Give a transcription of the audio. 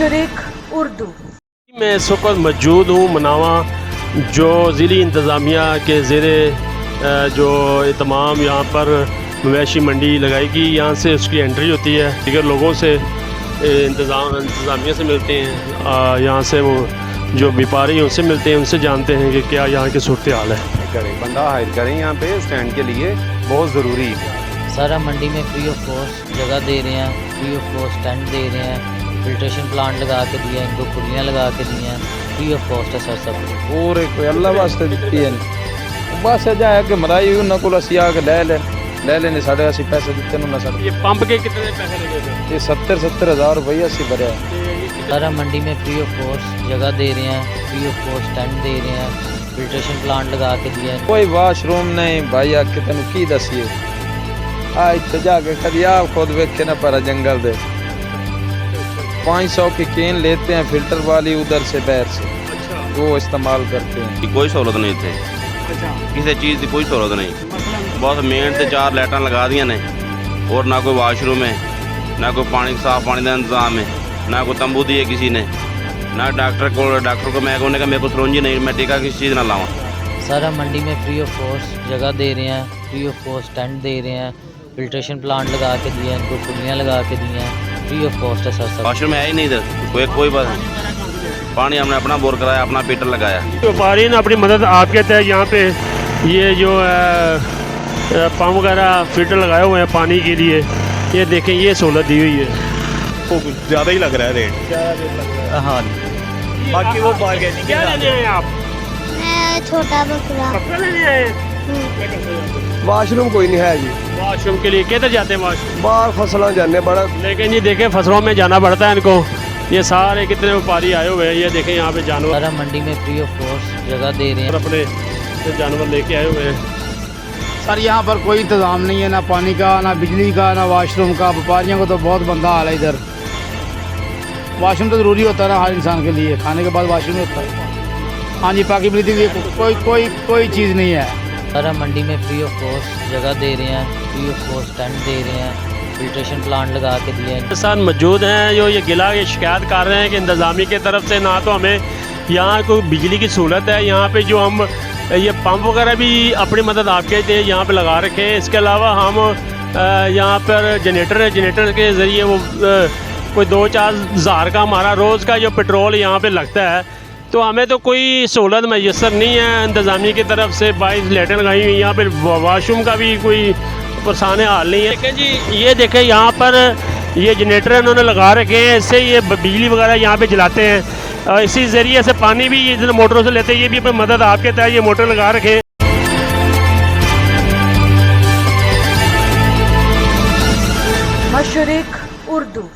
मशरिक उर्दू। मैं इस वक्त मौजूद हूँ मनावा, जो ज़िली इंतज़ामिया के ज़ेरे जो तमाम यहाँ पर मवेशी मंडी लगाएगी, यहाँ से उसकी एंट्री होती है। दीगर लोगों से इंतज़ामिया से मिलते हैं, यहाँ से वो जो व्यापारी उनसे मिलते हैं, उनसे जानते हैं कि क्या यहाँ की सूरत हाल है। करें बंदा हायर करें यहाँ पे स्टैंड के लिए, बहुत ज़रूरी है। सर हम मंडी में फ्री ऑफ कॉस्ट जगह दे रहे हैं, फ्री ऑफ कॉस्ट टेंट दे रहे हैं, फिल्ट्रेशन प्लांट लगा के दिए हैं, 2 खुलियाँ लगा के दी हैं, फ्री ऑफ कॉस्ट है सर सब। और कोई अल्लाह वास्ते दिखती है बस जाए कि मराई उन्होंने को असी आके ले लेने साढ़े असी पैसे दिते ना साढ़े। ये पंप के कितने पैसे लगे थे? ये 70 हज़ार रुपये असी भरे हैं। सर हम मंडी में फ्री ऑफ कॉस्ट जगह दे रहे हैं, फ्री ऑफ कॉस्ट टेंट दे रहे हैं, फिल्ट्रेशन प्लांट लगा के दिए हैं। कोई वाशरूम नहीं भाई, आके तेन की दसीए इतने जाके कभी आप खुद वेखे ना पर जंगल दे 500 की केन लेते हैं फिल्टर वाली उधर से बैर से, वो इस्तेमाल करते हैं। कोई सहूलत नहीं थे, किसी चीज़ की कोई सहूलत नहीं। बस मेन से 4 लाइटां लगा दिया ने, और ना कोई वाशरूम है, ना कोई पानी साफ पानी का इंतजाम है, ना कोई तंबू दिए किसी ने, ना डॉक्टर को मैं कहने का मेरे को सरोंजी नहीं, मैं टीका किसी चीज़ ना लावा। सर हम मंडी में फ्री ऑफ कॉस्ट जगह दे रहे हैं, फ्री ऑफ कॉस्ट टेंट दे रहे हैं, फिल्ट्रेशन प्लांट लगा के दिए हैं, 2 खुलियाँ लगा के दी हैं, फ्री ऑफ कॉस्ट है सर सब। वाशरूम है ही नहीं इधर, कोई बात नहीं। पानी हमने अपना बोर कराया, अपना पीटर लगाया। व्यापारी ने अपनी मदद आपके तहत यहाँ पे ये जो पंप वगैरह फिल्टर लगाए हुए हैं पानी के लिए, ये देखें ये सहूलत दी हुई है। वो ज़्यादा ही लग रहा है रेट। हाँ बाकी वो बार्गेनिंग क्या लेने आए आप? मैं छोटा बकरा। बकरा लेने आए? वाशरूम कोई नहीं है जी, वाशरूम के लिए किधर जाते हैं वाशरूम? बाहर फसलों जाने बड़ा। लेकिन ये देखें फसलों में जाना पड़ता है इनको। ये सारे कितने व्यापारी आए हुए हैं, ये देखें यहाँ पे जानवर सर हम मंडी में फ्री ऑफ कॉस्ट जगह दे रहे हैं। अपने जानवर लेके आए हुए हैं। सर यहाँ पर कोई इंतज़ाम नहीं है, ना पानी का, ना बिजली का, ना वाशरूम का। व्यापारियों को तो बहुत मंदा हाल है इधर। वाशरूम तो ज़रूरी होता है ना हर इंसान के लिए, खाने के बाद वाशरूम होता है। हाँ जी, बाकी ब्रीथिंग की कोई चीज़ नहीं है। सर हम मंडी में फ्री ऑफ कॉस्ट जगह दे रहे हैं, फ्री ऑफ कॉस्ट टेंट दे रहे हैं, फिल्ट्रेशन प्लांट लगा के दिए हैं। किसान मौजूद हैं जो ये गिला ये शिकायत कर रहे हैं कि इंतज़ामी की तरफ से ना तो हमें यहाँ कोई बिजली की सहूलत है, यहाँ पे जो हम ये पंप वगैरह भी अपनी मदद आपके थे यहाँ पे लगा रखे हैं। इसके अलावा हम यहाँ पर जनरेटर के ज़रिए वो कोई 2-4 हज़ार का हमारा रोज़ का जो पेट्रोल यहाँ पे लगता है, तो हमें तो कोई सहूलत मैसर नहीं है इंतज़ामिया की तरफ से। 22 लाइटें लगाई हुई यहाँ पर, वाशरूम का भी कोई परेशान हाल नहीं है। देखें जी, ये देखें यहाँ पर ये जनरेटर इन्होंने लगा रखे हैं, इससे ये बिजली वगैरह यहाँ पे जलाते हैं, और इसी ज़रिए से पानी भी ये मोटरों से लेते हैं। ये भी अपनी मदद आपके तहत ये मोटर लगा रखे हैं। मशरिक उर्दू।